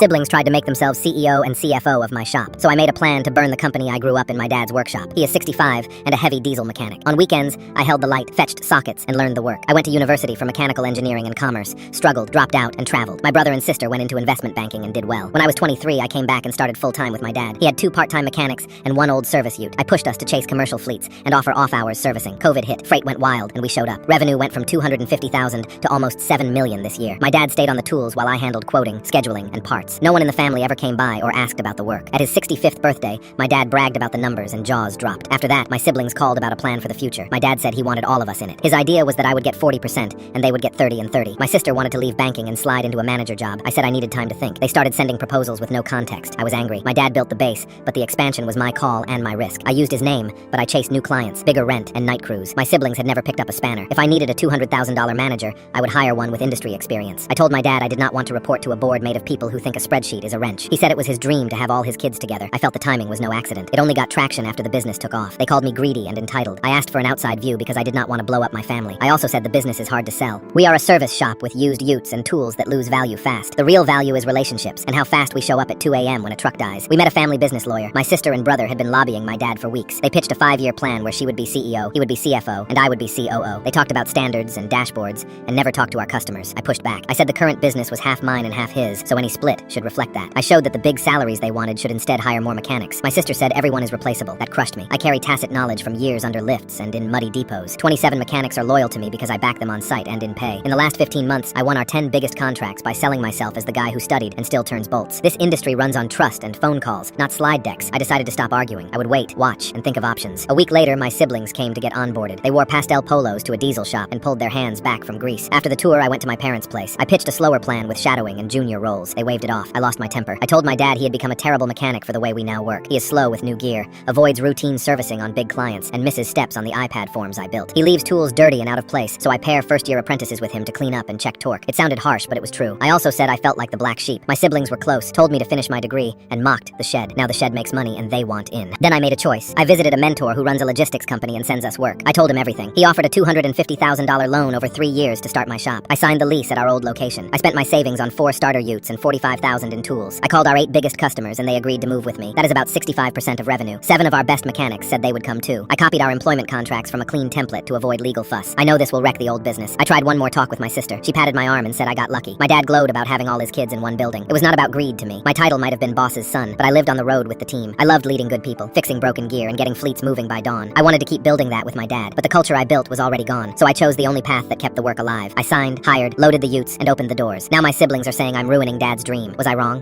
siblings tried to make themselves CEO and CFO of my shop, so I made a plan to burn the company I grew up in my dad's workshop. He is 65 and a heavy diesel mechanic. On weekends, I held the light, fetched sockets, and learned the work. I went to university for mechanical engineering and commerce, struggled, dropped out, and traveled. My brother and sister went into investment banking and did well. When I was 23, I came back and started full-time with my dad. He had 2 part-time mechanics and 1 old service ute. I pushed us to chase commercial fleets and offer off-hours servicing. COVID hit, freight went wild, and we showed up. Revenue went from $250,000 to almost $7 million this year. My dad stayed on the tools while I handled quoting, scheduling, and parts. No one in the family ever came by or asked about the work. At his 65th birthday, my dad bragged about the numbers and jaws dropped. After that, my siblings called about a plan for the future. My dad said he wanted all of us in it. His idea was that I would get 40% and they would get 30 and 30. My sister wanted to leave banking and slide into a manager job. I said I needed time to think. They started sending proposals with no context. I was angry. My dad built the base, but the expansion was my call and my risk. I used his name, but I chased new clients, bigger rent, and night crews. My siblings had never picked up a spanner. If I needed a $200,000 manager, I would hire one with industry experience. I told my dad I did not want to report to a board made of people who think a spreadsheet is a wrench. He said it was his dream to have all his kids together. I felt the timing was no accident. It only got traction after the business took off. They called me greedy and entitled. I asked for an outside view because I did not want to blow up my family. I also said the business is hard to sell. We are a service shop with used utes and tools that lose value fast. The real value is relationships and how fast we show up at 2 a.m. when a truck dies. We met a family business lawyer. My sister and brother had been lobbying my dad for weeks. They pitched a 5-year plan where she would be CEO, he would be CFO, and I would be COO. They talked about standards and dashboards and never talked to our customers. I pushed back. I said the current business was half mine and half his, so any split should reflect that. I showed that the big salaries they wanted should instead hire more mechanics. My sister said everyone is replaceable. That crushed me. I carry tacit knowledge from years under lifts and in muddy depots. 27 mechanics are loyal to me because I back them on site and in pay. In the last 15 months, I won our 10 biggest contracts by selling myself as the guy who studied and still turns bolts. This industry runs on trust and phone calls, not slide decks. I decided to stop arguing. I would wait, watch, and think of options. A week later, my siblings came to get onboarded. They wore pastel polos to a diesel shop and pulled their hands back from grease. After the tour, I went to my parents' place. I pitched a slower plan with shadowing and junior roles. They waved it off. I lost my temper. I told my dad he had become a terrible mechanic for the way we now work. He is slow with new gear, avoids routine servicing on big clients, and misses steps on the iPad forms I built. He leaves tools dirty and out of place, so I pair first-year apprentices with him to clean up and check torque. It sounded harsh, but it was true. I also said I felt like the black sheep. My siblings were close, told me to finish my degree, and mocked the shed. Now the shed makes money and they want in. Then I made a choice. I visited a mentor who runs a logistics company and sends us work. I told him everything. He offered a $250,000 loan over 3 years to start my shop. I signed the lease at our old location. I spent my savings on 4 starter utes and $45,000 in tools. I called our 8 biggest customers and they agreed to move with me. That is about 65% of revenue. 7 of our best mechanics said they would come too. I copied our employment contracts from a clean template to avoid legal fuss. I know this will wreck the old business. I tried one more talk with my sister. She patted my arm and said I got lucky. My dad glowed about having all his kids in one building. It was not about greed to me. My title might have been boss's son, but I lived on the road with the team. I loved leading good people, fixing broken gear, and getting fleets moving by dawn. I wanted to keep building that with my dad, but the culture I built was already gone, so I chose the only path that kept the work alive. I signed, hired, loaded the utes, and opened the doors. Now my siblings are saying I'm ruining dad's dream. Was I wrong?